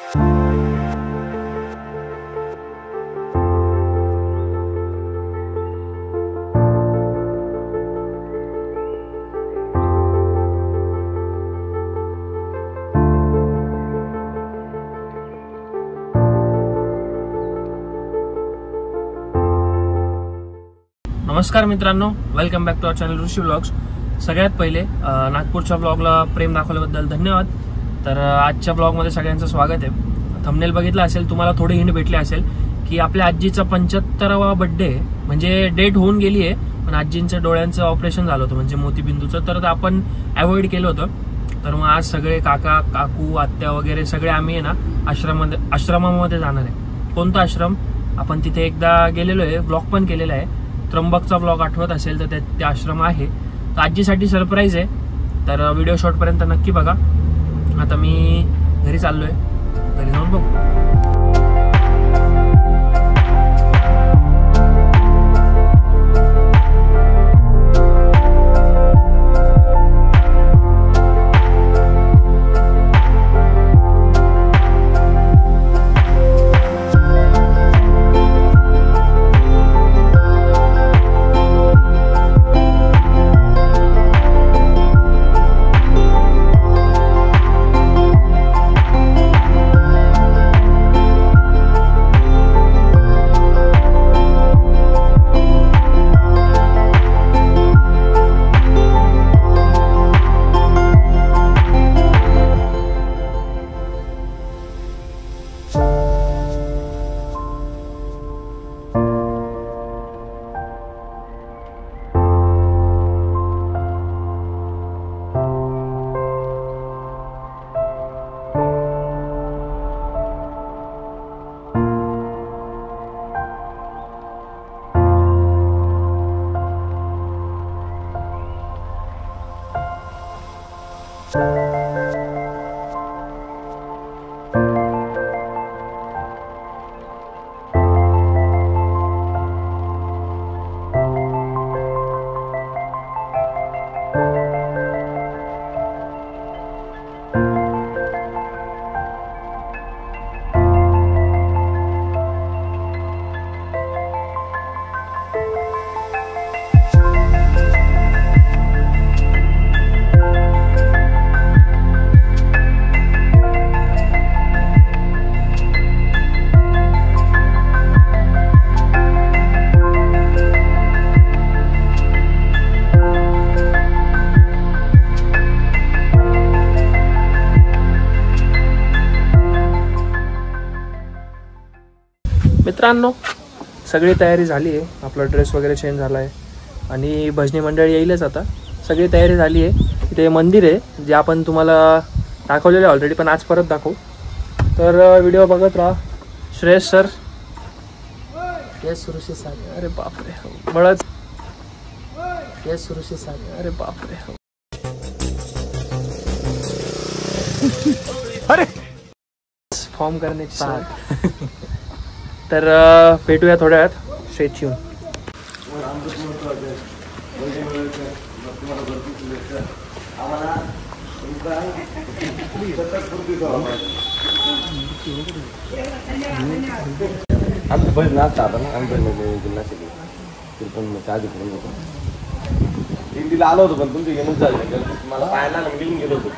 नमस्कार मित्रांनो, welcome back to our channel Rishi vlogs. सगळ्यात पहिले नागपूरच्या ब्लॉगला प्रेम दाखवल्याबद्दल धन्यवाद। तर आजच्या ब्लॉगमध्ये सगळ्यांचं स्वागत आहे। थंबनेल बघितला असेल, तुम्हाला थोडी हिंट भेटली असेल की आपल्या आजीचा 75वा बर्थडे म्हणजे डेट होऊन गेली आहे, पण आजींच्या डोळ्यांचं ऑपरेशन झालं होतं म्हणजे मोतीबिंदूचं, तर आपण अवॉइड केलं होतं। तर मग आज सगळे काका काकू आत्या वगैरे सगळे आम्ही आहे ना आश्रमामध्ये जाणार आहे। कोणता आश्रम, आपण तिथे एकदा गेलेलो आहे, ब्लॉग पण केलेला आहे। त्र्यंबकचा ब्लॉग आठवत असेल तर ते आश्रम आहे। तर आजीसाठी सरप्राईज आहे, तर व्हिडिओ शॉर्टपर्यंत नक्की बघा। आता मी घरी चाललोय, घरी जाऊन बघू। मित्रांनो, सगळी तयारी झाली आहे, आपला ड्रेस वगैरे चेंज झाला आहे आणि भजनी मंडळ येईलच आता। सगळी तयारी झाली आहे। इथे मंदिर आहे जे आपण तुम्हाला दाखवलेलं ऑलरेडी, पण आज परत दाखवू। तर व्हिडिओ बघत राहा। श्रेयस सर, येस सुरुशी सागर, अरे बापरे बळच, येस सुरुशी सागर, अरे बापरे अरे फॉर्म करण्याची। तर भेटूया थोड्या वेळात, स्ट्रेट ट्यून। आमचं बस नाचता आता ना, आम्ही नाशिक पण आधी करून होतो। एक दिला आलो होतो, पण तुमची घेऊन झाली मला पाहायला निघून गेलो होतो।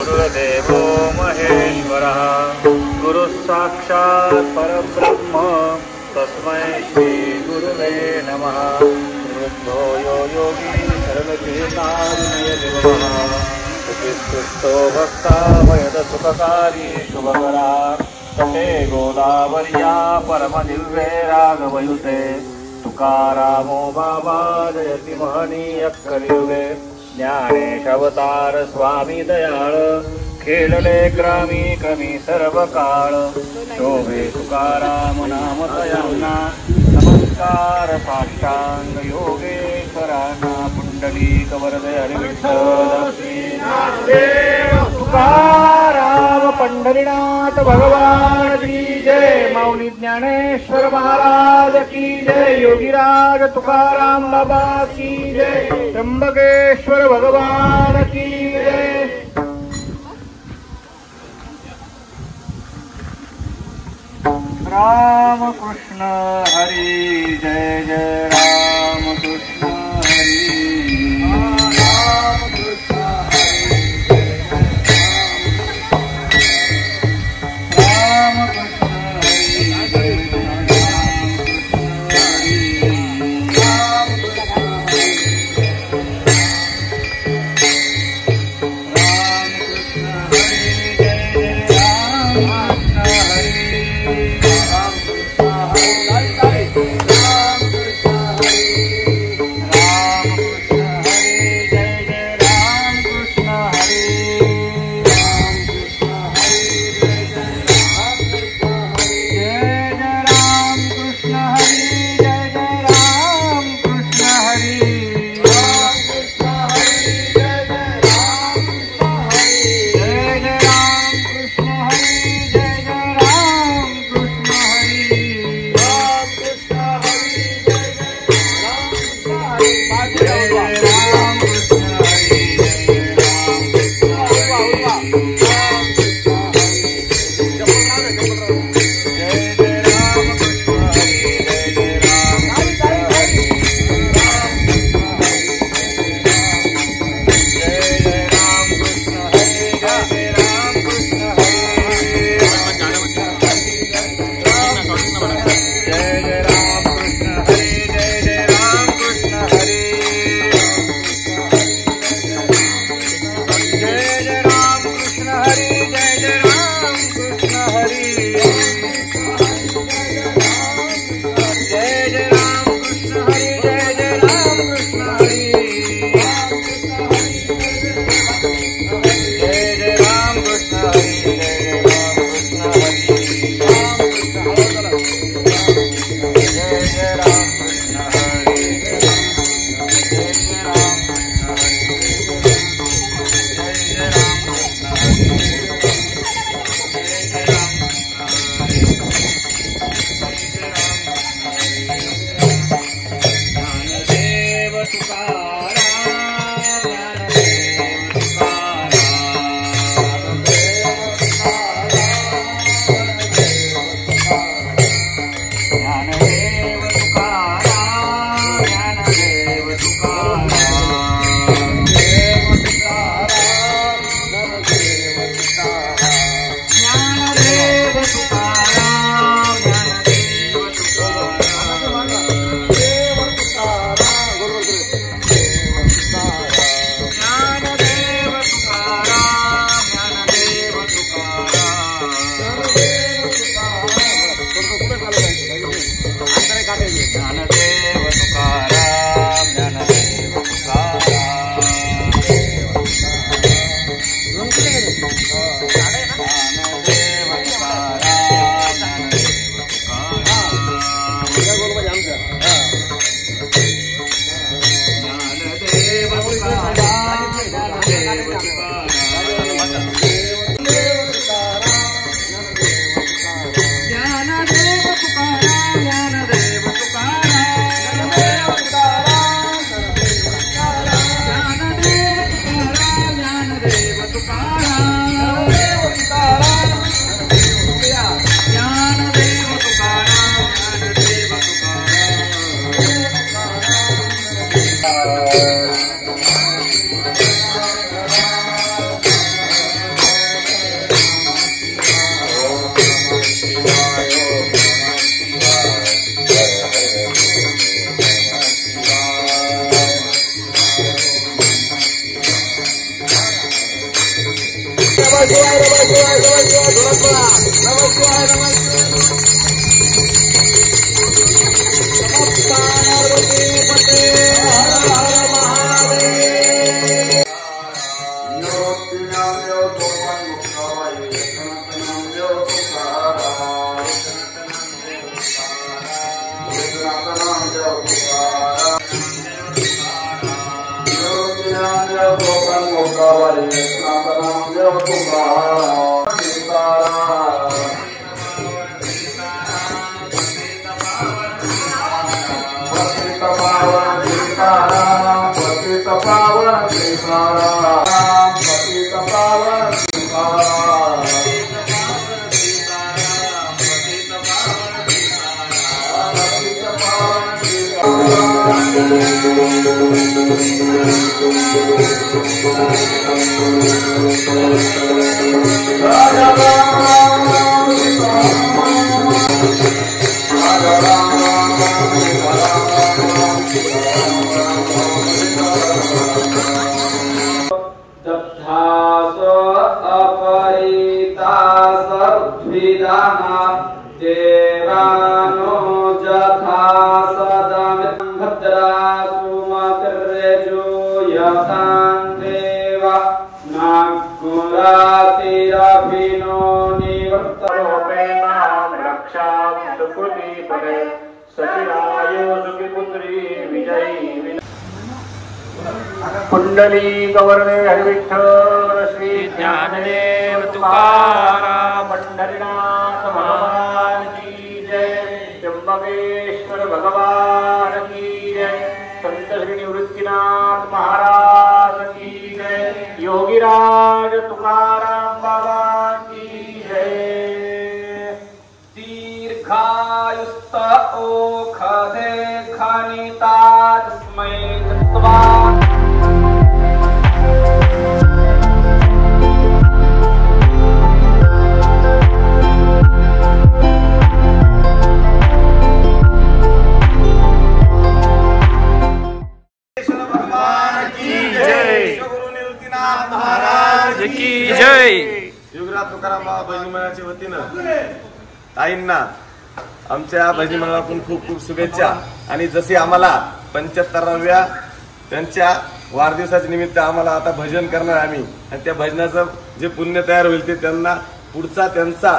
गुरुदेवो महेश्वरः गुरु साक्षात् परब्रह्म तस्मै श्री गुरुवे नमः। वृद्धो यो योगी सर्वचेताविनयनिर्ममः सुखिस्तुष्टो भक्ताभयद सुखकारी शुभकरा तटे गोदावर्या परमदिव्ये राघवयुते तुकारामो बाबा जयति महनीय कलियुगे। ज्ञानेश अवतार स्वामी दयाळ खेळले ग्रामी कमी सर्व काळ शोभे तुकाराम नाम तयांना नमस्कार साष्टांग योगेश्वरांना पुंडलिक वरदे हरिविठ्ठल तुकाराम पंढरीनाथ भगवान की जय। माऊली ज्ञानेश्वर महाराज की जय। योगीराज तुकाराम बाबा की जय। त्र्यंबकेश्वर भगवान की जय। राम कृष्ण हरी जय जय राम कृष्ण हरी राम कृष्ण हरी राम कृष्ण हरी जय देवानो जथा सदमित भद्रा सुमतिर्यजो यथां देवा नागुरातिरभिनो निवर्तरूपेणां रक्षां कुलीपदे सचिरायो सुखिपुत्री विजयी कुंडली गवर्णे हरिविठ्ठल श्री ज्ञानदेव तुकाराम पंढरीनाथ भगवान की जय, त्र्यंबकेश्वर भगवान की जय, संत श्री निवृत्तीनाथ महाराज की जय, योगीराज तुकाराम बाबा की जय। दीर्घायुस्त ओखदे खनिता तस्मै कृत्वा की जय। युगराज तुकाराम बाबा भजनी मंडळाच्या वतीनं ताईंना आमच्या भजनी मंडळाकडून खूप खूप शुभेच्छा। आणि जसे आम्हाला 75व्या त्यांच्या वाढदिवसाच्या निमित्त आम्हाला आता भजन करणार आम्ही, आणि त्या भजनाचं जे पुण्य तयार होईल ते त्यांना पुढचा त्यांचा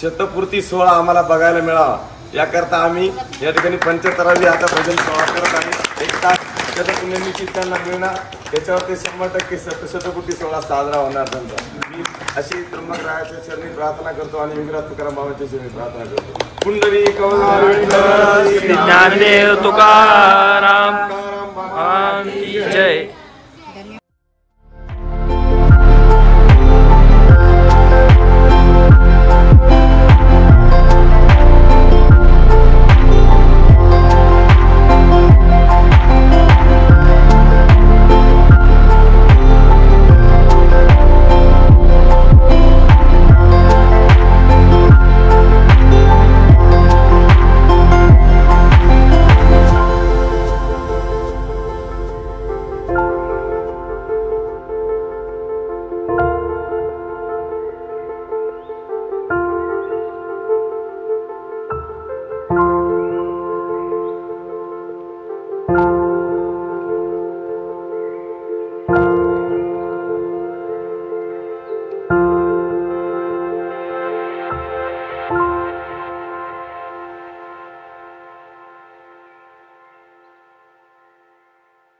शतपूर्ती सोहळा आम्हाला बघायला मिळावा याकरता आम्ही या ठिकाणी 75वी आता भजन सोहळा करत आहे। 1 तास त्याचं पुण्य निश्चित त्यांना मिळणार, त्याच्यावर ते 100% शतपूर्ती सोहळा साजरा होणार त्यांचा। मी अशी त्र्यंबकरायाच्या चरणी प्रार्थना करतो आणि युगराज तुकाराम बाबांच्या चरणी प्रार्थना करतो। कुंडली ज्ञानदेव तुकाराम की जय।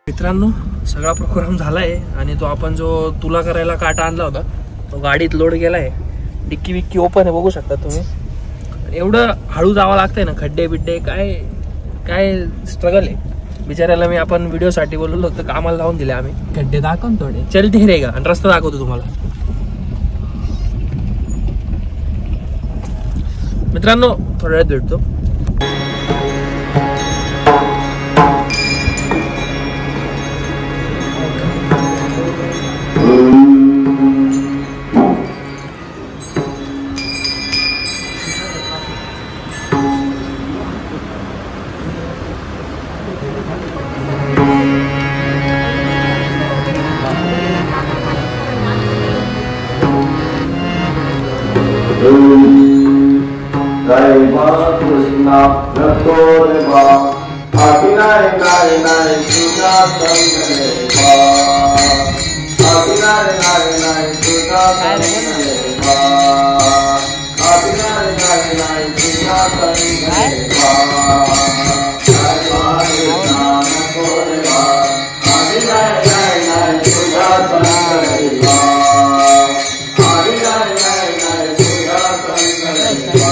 मित्रांनो, सगळा प्रोग्राम झालाय आणि तो आपण जो तुला करायला काटा आणला होता तो गाडीत लोड गेलाय। डिक्की विक्की ओपन आहे, बघू शकता तुम्ही। एवढं हळू जावं लागतंय ना, खड्डे बिड्डे काय काय स्ट्रगल आहे बिचाऱ्याला। मी आपण व्हिडिओसाठी बोलवलं होतं, कामाला लावून दिले आम्ही। खड्डे दाखव थोडे, चलते रे का, आणि रस्ता दाखवतो तुम्हाला। मित्रांनो थोड्या वेळात भेटतो। जय मां कृष्णा रतो रे बा अभिनय नाय नाय तुझा संग रे बा अभिनय नाय नाय तुझा संग रे बा अभिनय नाय नाय तुझा संग रे बा जय मां कृष्णा रतो रे बा अभिनय नाय नाय तुझा संग रे बा अभिनय नाय नाय तुझा संग रे बा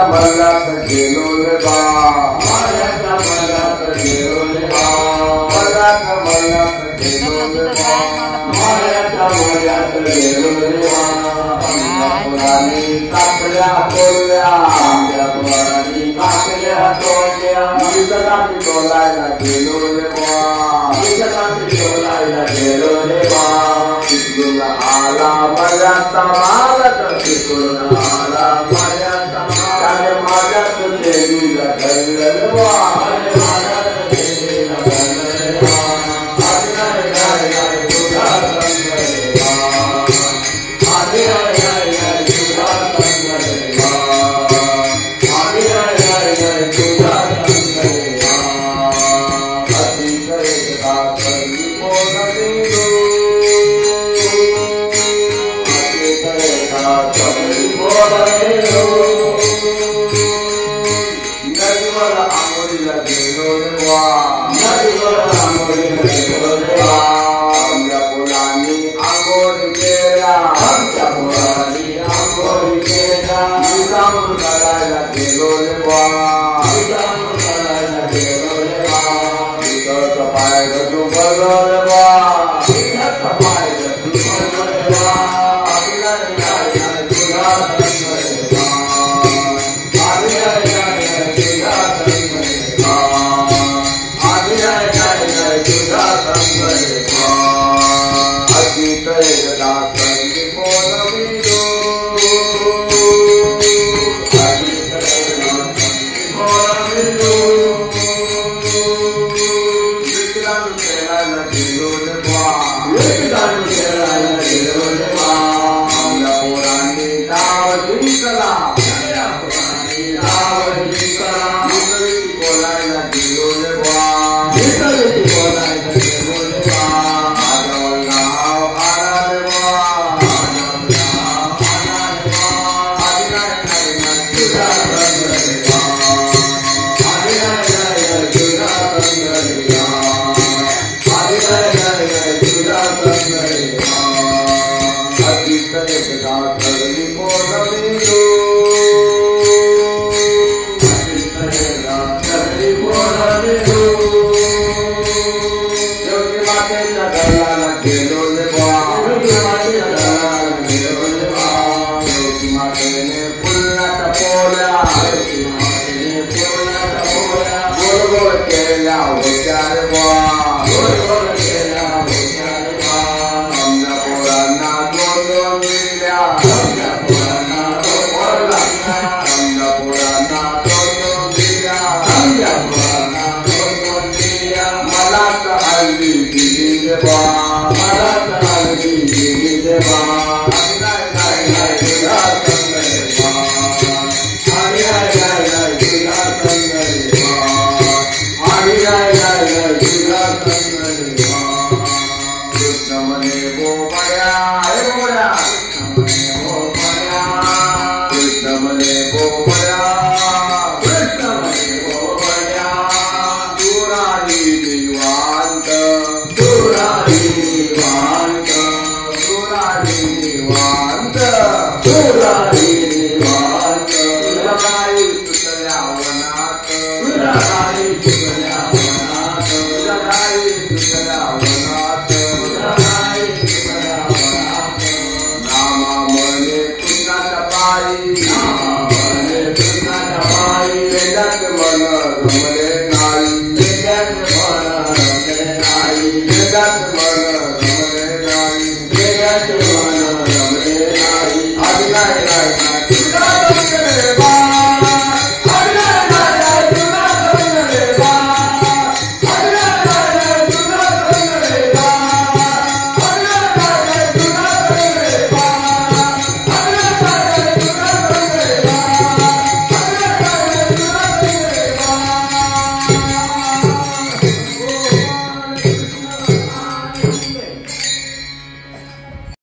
मला गेलो रे बा मायाच्या मोऱ्यात गेलो देवा पुराणी काकल्या तोडल्या आमच्या पुराणी काकल्या तोडल्या विकताची तोलायला गेलो देवा विकताची तोलायला गेलो देवा तिकडून आला माझ्याचा मालक तिकडून आला माझ्याचा मालक माझ्यात देवीला धरलं देवा माझ्यात देवीला धरलं देवा Wow.